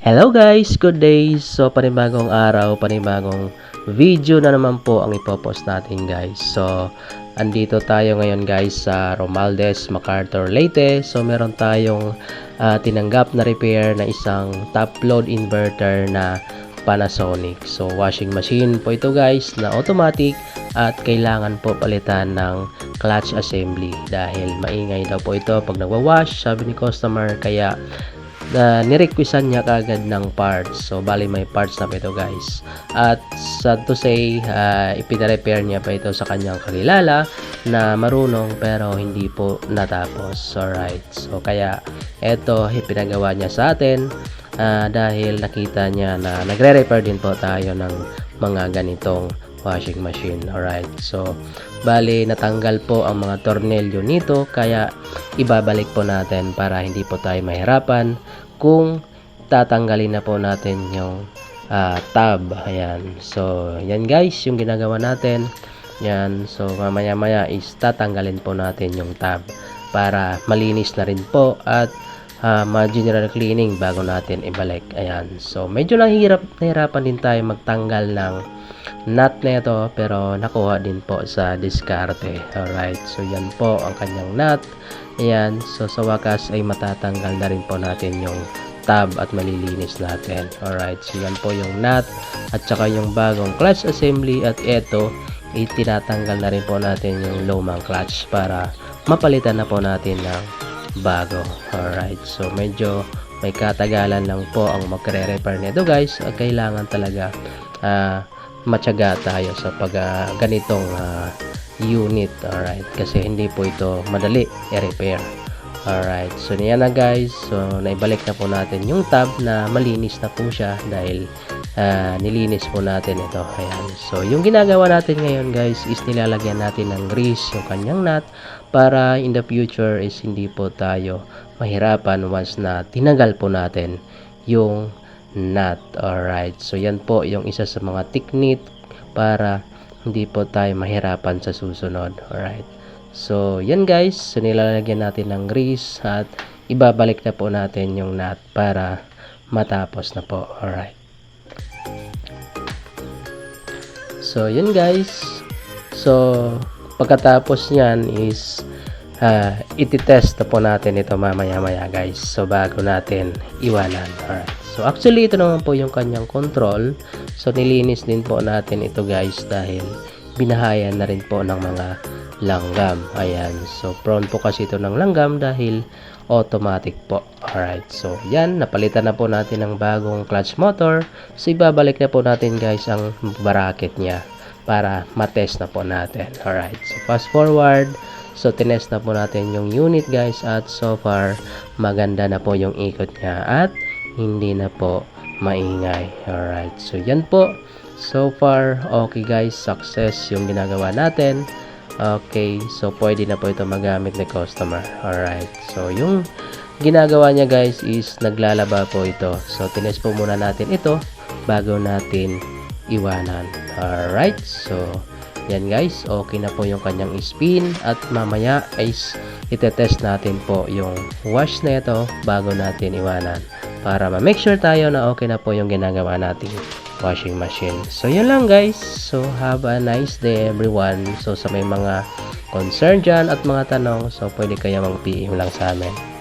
Hello guys, good day. So panibagong araw, panibagong video na naman po ang ipopost natin guys. So andito tayo ngayon guys sa Romualdez, MacArthur, Leyte. So meron tayong tinanggap na repair na isang top load inverter na Panasonic. So washing machine po ito guys na automatic at kailangan po palitan ng clutch assembly dahil maingay daw po ito pag nagwa-wash, sabi ni customer, kaya nirequestan niya kagad ng parts. So bali may parts na pa ito guys, at sad to say ipina-repair niya pa ito sa kanyang kakilala na marunong pero hindi po natapos. Alright, so kaya ito ipinagawa niya sa atin dahil nakita niya na nagre-repair din po tayo ng mga ganitong washing machine. Alright, so bali natanggal po ang mga tornilyo nito, kaya ibabalik po natin para hindi po tayo mahirapan kung tatanggalin na po natin yung tab. Ayan, so yan guys yung ginagawa natin. Yan, so mamaya maya is tatanggalin po natin yung tab para malinis na rin po at ma-general cleaning bago natin ibalik. Ayan, so medyo nahihirapan din tayo magtanggal ng nut na ito, pero nakuha din po sa diskarte. Alright, so yan po ang kanyang nut. Ayan, so sa wakas ay matatanggal na rin po natin yung tab at malilinis natin. Alright, so yan po yung nut at saka yung bagong clutch assembly, at ito itinatanggal na rin po natin yung lumang clutch para mapalitan na po natin ng bago. Alright, so medyo may katagalan lang po ang magre-repair nito guys. Kailangan talaga matyaga tayo sa ganitong unit. Alright, kasi hindi po ito madali i-repair. Alright, so yan na guys. So naibalik na po natin yung tab na malinis na po siya dahil nilinis po natin ito. Ayan, so yung ginagawa natin ngayon guys is nilalagyan natin ng grease yung kanyang nut para in the future is hindi po tayo mahirapan once na tinagal po natin yung nut. Alright, so yan po yung isa sa mga technique para hindi po tayo mahirapan sa susunod. Alright, so yan guys, so nilalagyan natin ng grease at ibabalik na po natin yung nut para matapos na po. Alright, so yun guys, so pagkatapos nyan is ititest na po natin ito mamaya maya guys, so bago natin iwanan. Alright, so actually ito naman po yung kanyang control. So nilinis din po natin ito guys dahil binahayan na rin po ng mga langgam. Ayan, so prone po kasi ito ng langgam dahil automatic po. Alright, so yan, napalitan na po natin ng bagong clutch motor. So ibabalik na po natin guys ang bracket niya para matest na po natin. Alright, so fast forward. So tinest na po natin yung unit guys, at so far maganda na po yung ikot niya at hindi na po maingay. Alright, so yan po, so far okay guys, success yung ginagawa natin. Okay, so pwede na po ito magamit ng customer. Alright, so yung ginagawa niya guys is naglalaba po ito. So tinest po muna natin ito bago natin iwanan. Alright, so yan guys, okay na po yung kanyang spin, at mamaya is itetest natin po yung wash na ito bago natin iwanan para ma-make sure tayo na okay na po yung ginagawa nating washing machine. So yun lang guys, so have a nice day everyone. So sa may mga concern dyan at mga tanong, so pwede kayo mag-PM lang sa amin.